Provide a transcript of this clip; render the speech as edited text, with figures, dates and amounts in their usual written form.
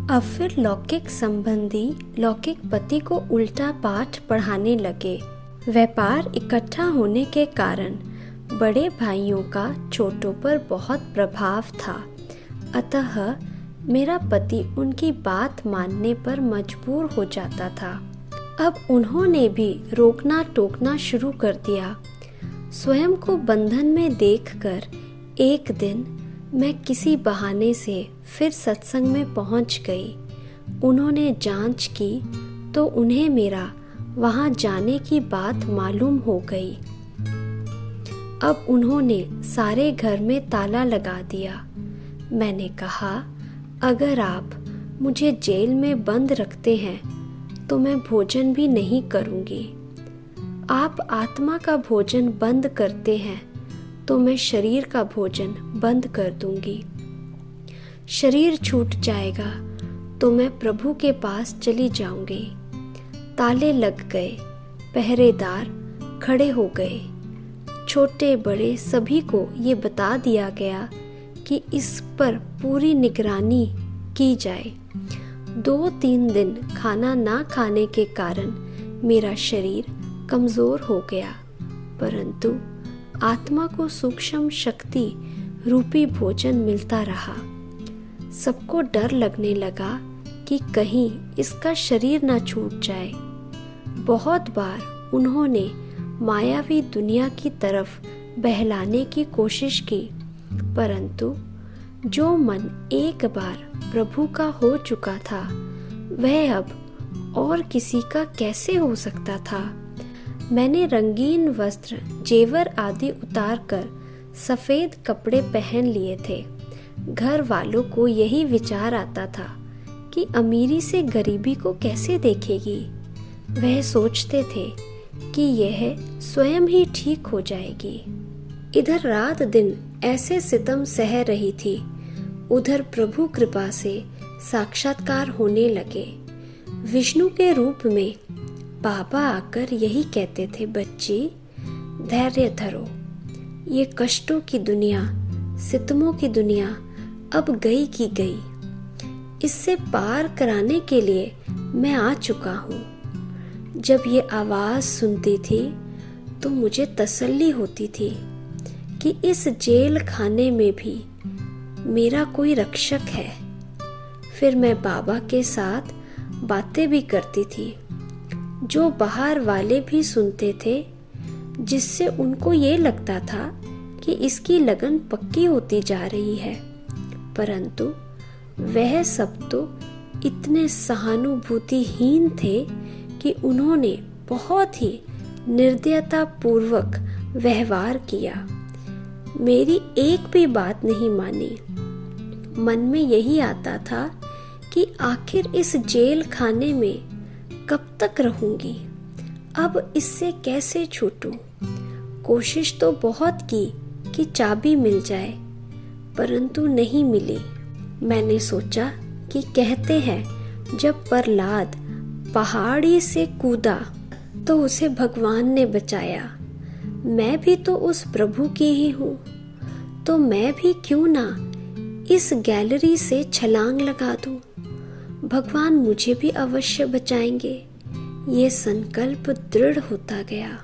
अब फिर लौकिक संबंधी लौकिक पति को उल्टा पाठ पढ़ाने लगे। व्यापार इकट्ठा होने के कारण बड़े भाइयों का छोटों पर बहुत प्रभाव था, अतः मेरा पति उनकी बात मानने पर मजबूर हो जाता था। अब उन्होंने भी रोकना टोकना शुरू कर दिया। स्वयं को बंधन में देखकर एक दिन मैं किसी बहाने से फिर सत्संग में पहुंच गई। उन्होंने जांच की तो उन्हें मेरा वहां जाने की बात मालूम हो गई। अब उन्होंने सारे घर में ताला लगा दिया। मैंने कहा, अगर आप मुझे जेल में बंद रखते हैं तो मैं भोजन भी नहीं करूंगी। आप आत्मा का भोजन बंद करते हैं तो मैं शरीर का भोजन बंद कर दूंगी। शरीर छूट जाएगा तो मैं प्रभु के पास चली जाऊंगी। ताले लग गए, पहरेदार खड़े हो गए। छोटे बड़े सभी को ये बता दिया गया कि इस पर पूरी निगरानी की जाए। 2-3 दिन खाना ना खाने के कारण मेरा शरीर कमज़ोर हो गया, परंतु आत्मा को सूक्ष्म शक्ति रूपी भोजन मिलता रहा। सबको डर लगने लगा कि कहीं इसका शरीर ना छूट जाए। बहुत बार उन्होंने मायावी दुनिया की तरफ बहलाने की कोशिश की, परंतु जो मन एक बार प्रभु का हो चुका था वह अब और किसी का कैसे हो सकता था। मैंने रंगीन वस्त्र, जेवर आदि उतारकर सफ़ेद कपड़े पहन लिए थे। घर वालों को यही विचार आता था कि अमीरी से गरीबी को कैसे देखेगी। वह सोचते थे कि यह स्वयं ही ठीक हो जाएगी। इधर रात दिन ऐसे सितम सह रही थी, उधर प्रभु कृपा से साक्षात्कार होने लगे। विष्णु के रूप में बाबा आकर यही कहते थे, बच्ची धैर्य धरो। ये कष्टों की दुनिया, सितमों की दुनिया अब गई की गई। इससे पार कराने के लिए मैं आ चुका हूँ। जब ये आवाज़ सुनती थी तो मुझे तसल्ली होती थी कि इस जेल खाने में भी मेरा कोई रक्षक है। फिर मैं बाबा के साथ बातें भी करती थी, जो बाहर वाले भी सुनते थे, जिससे उनको ये लगता था कि इसकी लगन पक्की होती जा रही है। परंतु वह सब तो इतने सहानुभूतिहीन थे कि उन्होंने बहुत ही निर्दयता पूर्वक व्यवहार किया। मेरी एक भी बात नहीं मानी। मन में यही आता था कि आखिर इस जेल खाने में कब तक रहूंगी, अब इससे कैसे छूटूं। कोशिश तो बहुत की कि चाबी मिल जाए, परंतु नहीं मिली। मैंने सोचा कि कहते हैं जब प्रहलाद पहाड़ी से कूदा तो उसे भगवान ने बचाया। मैं भी तो उस प्रभु की ही हूँ, तो मैं भी क्यों ना इस गैलरी से छलांग लगा दूं। भगवान मुझे भी अवश्य बचाएंगे। ये संकल्प दृढ़ होता गया।